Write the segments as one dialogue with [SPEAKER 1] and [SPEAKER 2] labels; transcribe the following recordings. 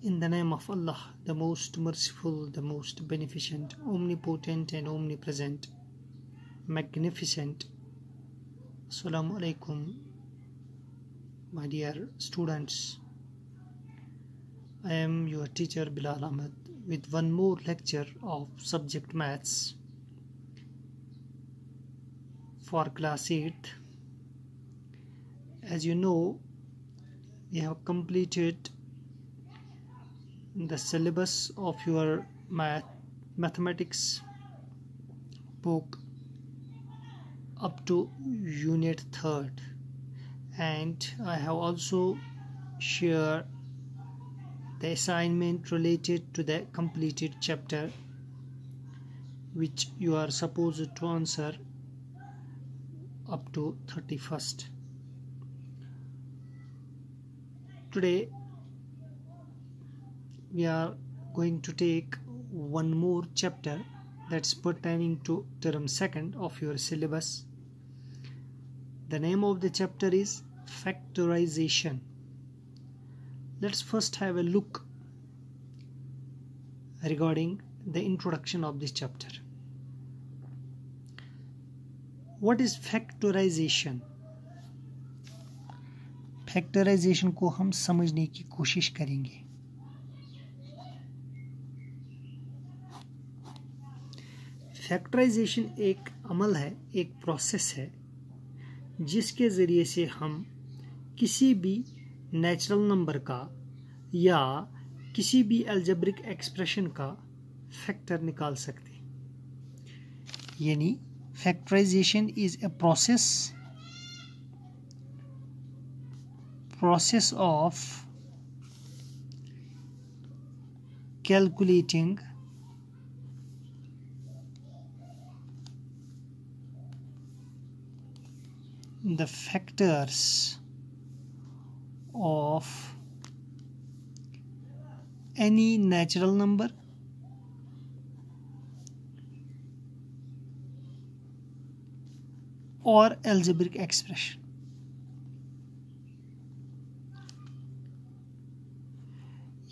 [SPEAKER 1] In the name of Allah, the most merciful, the most beneficent, omnipotent and omnipresent, magnificent. Assalamu alaikum, my dear students. I am your teacher Bilal Ahmed with one more lecture of subject maths for class 8th. As you know, we have completed the syllabus of your mathematics book up to unit 3rd, and I have also shared the assignment related to the completed chapter, which you are supposed to answer up to 31st. Today we are going to take one more chapter that's pertaining to term 2nd of your syllabus. The name of the chapter is factorization. Let's first have a look regarding the introduction of this chapter. What is factorization? Factorization को हम समझने की कोशिश करेंगे. Factorisation एक अमल है, एक process है जिसके ज़रिए से हम किसी भी नेचुरल नंबर का या किसी भी अलजेब्रिक एक्सप्रेशन का फैक्टर निकाल सकते हैं. यानी factorization is a process of calculating the factors of any natural number or algebraic expression.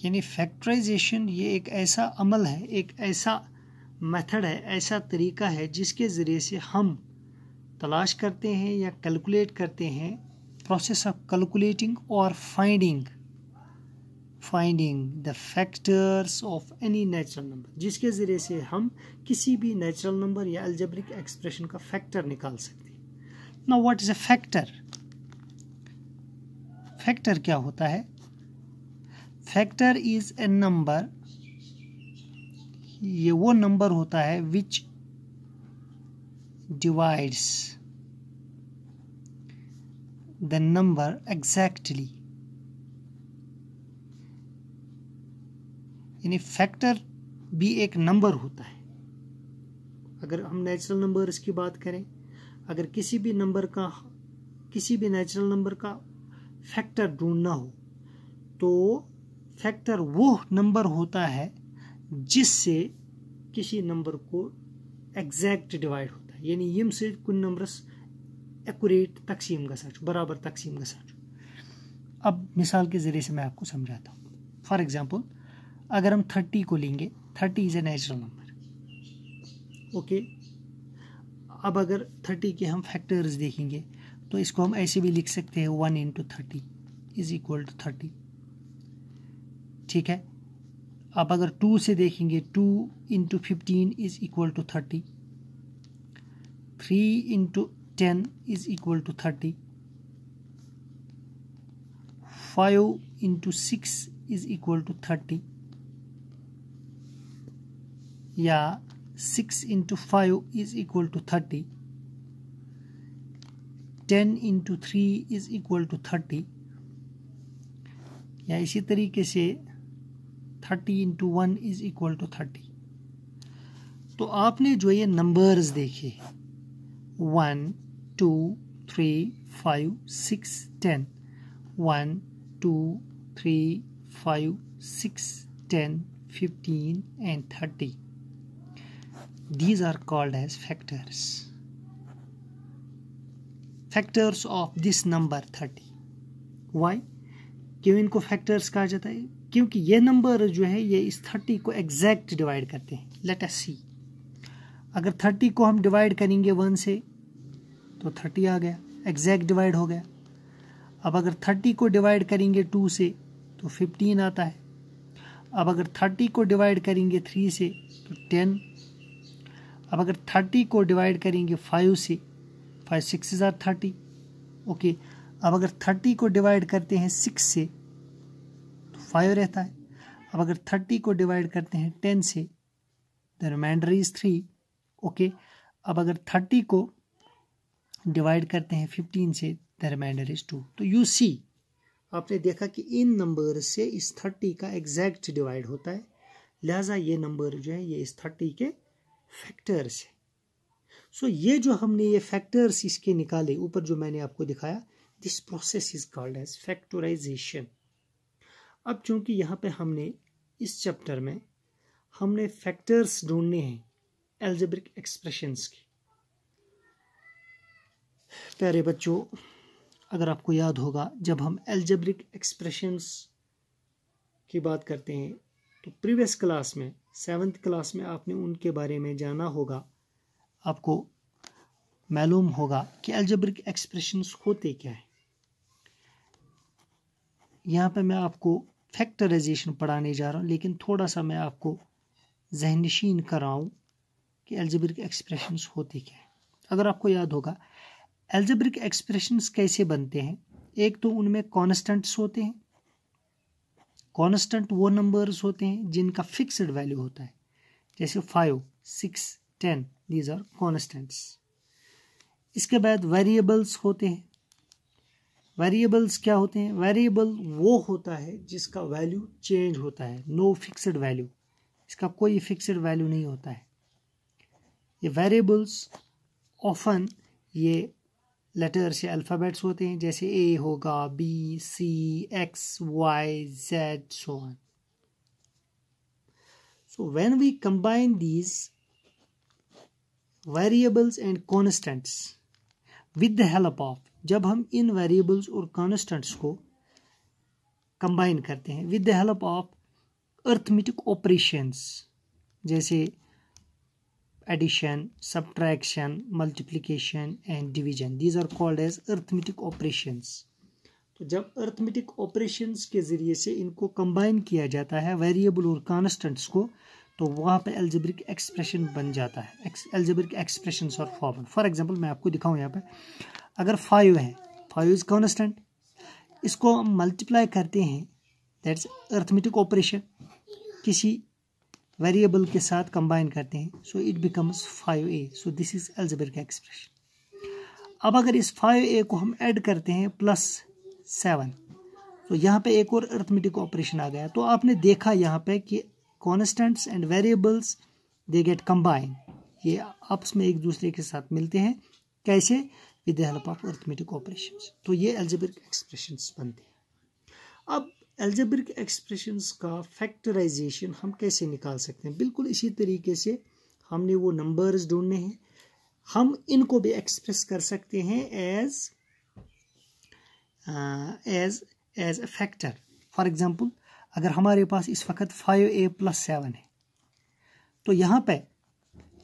[SPEAKER 1] यानी फैक्टराइजेशन ये एक ऐसा अमल है, एक ऐसा मेथड है, ऐसा तरीका है जिसके ज़रिए से हम तलाश करते हैं या कैलकुलेट करते हैं, प्रोसेस ऑफ कैलकुलेटिंग और finding the factors of any natural number, जिसके ज़रिए से हम किसी भी नेचुरल नंबर या अलजेब्रिक एक्सप्रेशन का फैक्टर निकाल सकते हैं. Now what is a factor? Factor क्या होता है? फैक्टर इज ए नंबर, ये वो नंबर होता है which divides the number exactly. यानी फैक्टर भी एक नंबर होता है. अगर हम नेचुरल नंबर्स की बात करें, अगर किसी भी नेचुरल नंबर का फैक्टर ढूंढना हो तो फैक्टर वो नंबर होता है जिससे किसी नंबर को एग्जैक्ट डिवाइड होता है. यानी यम से कुछ नंबरस एक्यूरेट तकसीम गसाचु, बराबर तकसीम गसाचु. अब मिसाल के ज़रिए से मैं आपको समझाता हूँ. फॉर एग्जांपल, अगर हम 30 को लेंगे, 30 is a natural number. Okay, अब अगर 30 के हम फैक्टर्स देखेंगे तो इसको हम ऐसे भी लिख सकते हैं 1 × 30 इज इक्वल टू 30. ठीक है. अब अगर 2 से देखेंगे, 2 × 15 is equal to 30, 3 × 10 is equal to 30, 5 × 6 is equal to 30, या 6 × 5 is equal to 30, 10 × 3 is equal to 30, या इसी तरीके से 30 × 1 इज इक्वल टू 30. तो आपने जो ये नंबर्स देखे 1, 2, 3, 5, 6, 10, 1, 2, 3, 5, 6, 10, 15 and 30, these are called as factors of this number 30. Why? क्यों इनको फैक्टर्स कहा जाता है? क्योंकि ये नंबर जो है ये इस 30 को एग्जैक्ट डिवाइड करते हैं। लेट अस सी, अगर 30 को हम डिवाइड करेंगे 1 से तो 30 आ गया, एग्जैक्ट डिवाइड हो गया। अब अगर 30 को डिवाइड करेंगे 2 से तो 15 आता है। अब अगर 30 को डिवाइड करेंगे 3 से तो 10। अब अगर 30 को डिवाइड करेंगे 5 से, 5 6 are 30, ओके। अब अगर 30 को डिवाइड करते हैं 6 से तो 5 रहता है। अब अगर 30 को डिवाइड करते हैं 10 से द रिमाइंडर इज 3, ओके। अब अगर 30 को डिवाइड करते हैं 15 से द रिमाइंडर इज 2। तो यू सी, आपने देखा कि इन नंबर से इस 30 का एग्जैक्ट डिवाइड होता है, लिहाजा ये नंबर जो है ये इस 30 के फैक्टर्स है। सो ये जो हमने ये फैक्टर्स इसके निकाले ऊपर जो मैंने आपको दिखाया, this process is called as factorization. अब चूंकि यहाँ पे हमने इस चैप्टर में हमने फैक्टर्स ढूंढने हैं अलजेब्रिक एक्सप्रेशंस की। प्यारे बच्चों, अगर आपको याद होगा जब हम अलजेब्रिक एक्सप्रेशंस की बात करते हैं तो प्रीवियस क्लास में 7th क्लास में आपने उनके बारे में जाना होगा, आपको मालूम होगा कि अलजेब्रिक एक्सप्रेशंस होते क्या है। यहाँ पे मैं आपको फैक्टराइजेशन पढ़ाने जा रहा हूँ, लेकिन थोड़ा सा मैं आपको ज़हनशीन कराऊँ कि अलजेब्रिक एक्सप्रेशंस होते क्या है। अगर आपको याद होगा अलजेब्रिक एक्सप्रेशंस कैसे बनते हैं, एक तो उनमें कॉन्स्टेंट्स होते हैं। कॉन्स्टेंट वो नंबर्स होते हैं जिनका फिक्स्ड वैल्यू होता है, जैसे 5 6 10, दीज आर कॉन्स्टेंट्स। इसके बाद वेरिएबल्स होते हैं। वेरिएबल्स क्या होते हैं? वेरिएबल वो होता है जिसका वैल्यू चेंज होता है, नो फिक्स्ड वैल्यू, इसका कोई फिक्स्ड वैल्यू नहीं होता है। ये वेरिएबल्स ऑफन ये लेटर्स या अल्फ़ाबेट्स होते हैं, जैसे ए होगा, B, C, X, Y, Z, so on. So when we combine these variables and constants with the help of, जब हम इन वेरिएबल्स और कॉन्स्टेंट्स को कंबाइन करते हैं with the help of arithmetic operations, जैसे addition, subtraction, multiplication and division, these are called as arithmetic operations. तो जब अरिथमेटिक ऑपरेशंस के ज़रिए से इनको कंबाइन किया जाता है वेरिएबल और कॉन्स्टेंट्स को, तो वहाँ पे अलजेब्रिक एक्सप्रेशन बन जाता है। अलजेब्रिक एक्सप्रेशंस और फॉर्मूला, फॉर एग्जांपल मैं आपको दिखाऊं यहाँ पे, अगर 5 है, 5 इज कॉन्स्टेंट, इसको हम मल्टीप्लाई करते हैं, दैट्स अरिथमेटिक ऑपरेशन, किसी वेरिएबल के साथ कंबाइन करते हैं, so it becomes 5a, so this is algebraic expression. अब अगर इस 5a को हम ऐड करते हैं +7, तो यहाँ पे एक और अरिथमेटिक ऑपरेशन आ गया। तो आपने देखा यहाँ पे कि constants and variables they get combine, ये आपस में एक दूसरे के साथ मिलते हैं, कैसे? With the help of arithmetic operations. तो ये अलजेब्रिक एक्सप्रेशंस बनते हैं। अब अलजेब्रिक एक्सप्रेशंस का फैक्टराइजेशन हम कैसे निकाल सकते हैं? बिल्कुल इसी तरीके से हमने वो नंबर्स ढूंढने हैं, हम इनको भी एक्सप्रेस कर सकते हैं as a factor. For example, अगर हमारे पास इस वक्त 5a + 7 है, तो यहाँ पे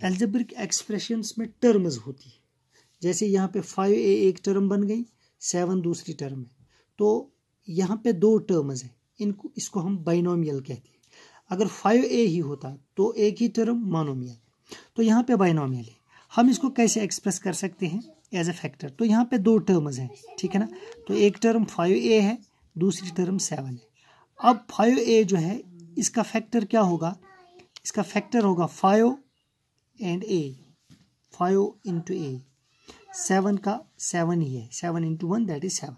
[SPEAKER 1] अलजेब्रिक एक्सप्रेशंस में टर्म्स होती है, जैसे यहाँ पे 5a एक टर्म बन गई, 7 दूसरी टर्म है, तो यहाँ पे 2 टर्म्स हैं, इसको हम बाइनोमियल कहते हैं। अगर 5a ही होता तो एक ही टर्म मोनोमियल, तो यहाँ पे बाइनोमियल है। हम इसको कैसे एक्सप्रेस कर सकते हैं एज ए फैक्टर? तो यहाँ पे 2 टर्म्स हैं, ठीक है ना, तो एक टर्म 5a है, दूसरी टर्म 7 है। अब 5a जो है इसका फैक्टर क्या होगा? इसका फैक्टर होगा 5 एंड a, 5 इंटू a, 7 का 7 ही है, 7 इंटू 1 दैट इज 7।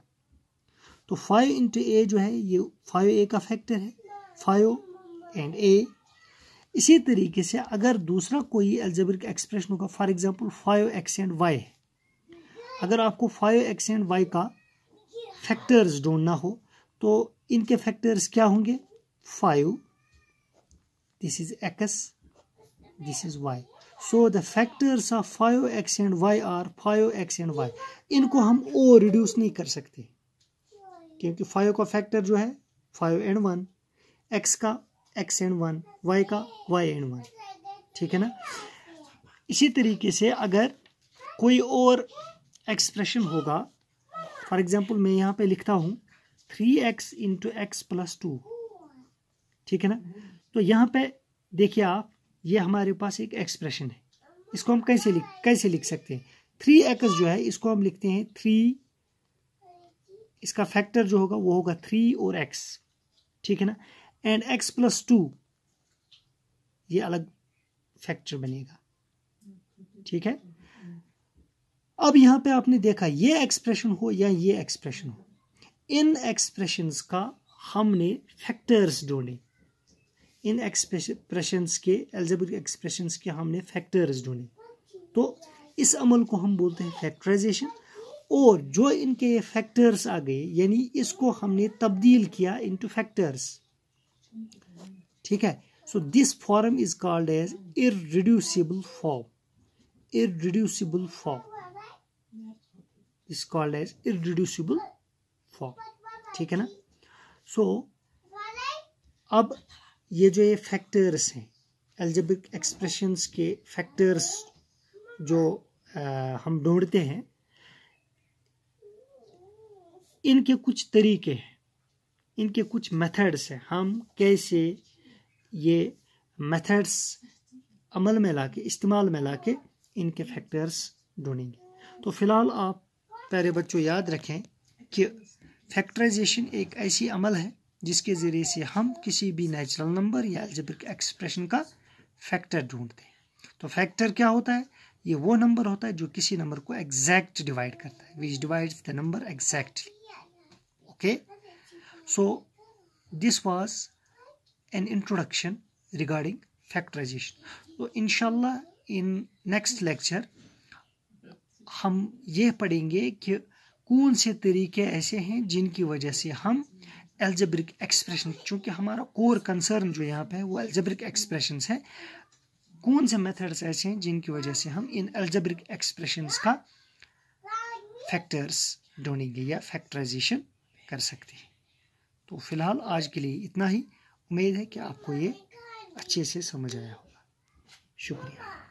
[SPEAKER 1] तो 5 इंटू a जो है ये 5a का फैक्टर है, 5 एंड a। इसी तरीके से अगर दूसरा कोई अलजेब्रिक एक्सप्रेशन होगा, for example 5x and y है, अगर आपको 5x एंड y का फैक्टर्स ढूंढना हो तो इनके फैक्टर्स क्या होंगे? 5, this is x, this is y, so the factors of 5x and y are 5x and y। इनको हम और रिड्यूस नहीं कर सकते, क्योंकि 5 का फैक्टर जो है 5 एंड 1, x का x एंड 1, y का y एंड 1, ठीक है ना। इसी तरीके से अगर कोई और एक्सप्रेशन होगा, फॉर एग्जांपल मैं यहाँ पे लिखता हूँ 3x इंटू एक्स प्लस 2, ठीक है ना। तो यहाँ पे देखिए आप, ये हमारे पास एक एक्सप्रेशन है, इसको हम कैसे लिख सकते हैं। 3x जो है इसको हम लिखते हैं 3, इसका फैक्टर जो होगा वो होगा 3 और x, ठीक है ना। एंड x प्लस 2 ये अलग फैक्टर बनेगा, ठीक है। अब यहाँ पे आपने देखा ये एक्सप्रेशन हो या ये एक्सप्रेशन हो, इन एक्सप्रेशंस का हमने फैक्टर्स ढूंढे, इन एक्सप्रेशंस के अलजेब्रिक एक्सप्रेशंस के हमने फैक्टर्स ढूंढे, तो इस अमल को हम बोलते हैं फैक्टराइजेशन। और जो इनके ये फैक्टर्स आ गए यानी इसको हमने तब्दील किया इनटू फैक्टर्स, ठीक है। So this form is called as irreducible form, irreducible form is called as irreducible form, ठीक है ना। सो अब ये जो ये फैक्टर्स हैं, अलजेब्रिक एक्सप्रेशंस के फैक्टर्स जो हम ढूंढते हैं, इनके कुछ तरीके हैं, इनके कुछ मेथड्स हैं, हम कैसे ये मेथड्स अमल में लाके, इस्तेमाल में लाके इनके फैक्टर्स ढूंढेंगे। तो फिलहाल आप प्यारे बच्चों याद रखें कि फैक्टराइजेशन एक ऐसी अमल है जिसके ज़रिए से हम किसी भी नेचुरल नंबर या अलजेब्रिक एक्सप्रेशन का फैक्टर ढूंढते हैं। तो फैक्टर क्या होता है? ये वो नंबर होता है जो किसी नंबर को एग्जैक्ट डिवाइड करता है, which divides the number exactly. Okay, so this was an introduction regarding factorization. तो इंशाल्लाह इन नेक्स्ट लेक्चर हम ये पढ़ेंगे कि कौन से तरीके ऐसे हैं जिनकी वजह से हम अलजेब्रिक एक्सप्रेशन, चूँकि हमारा कोर कंसर्न जो यहाँ पे है वो अलजेब्रिक एक्सप्रेशंस है, कौन से मेथड्स ऐसे हैं जिनकी वजह से हम इन अलजेब्रिक एक्सप्रेशंस का फैक्टर्स ढूंढेंगे या फैक्टराइजेशन कर सकते हैं। तो फिलहाल आज के लिए इतना ही। उम्मीद है कि आपको ये अच्छे से समझ आया होगा। शुक्रिया।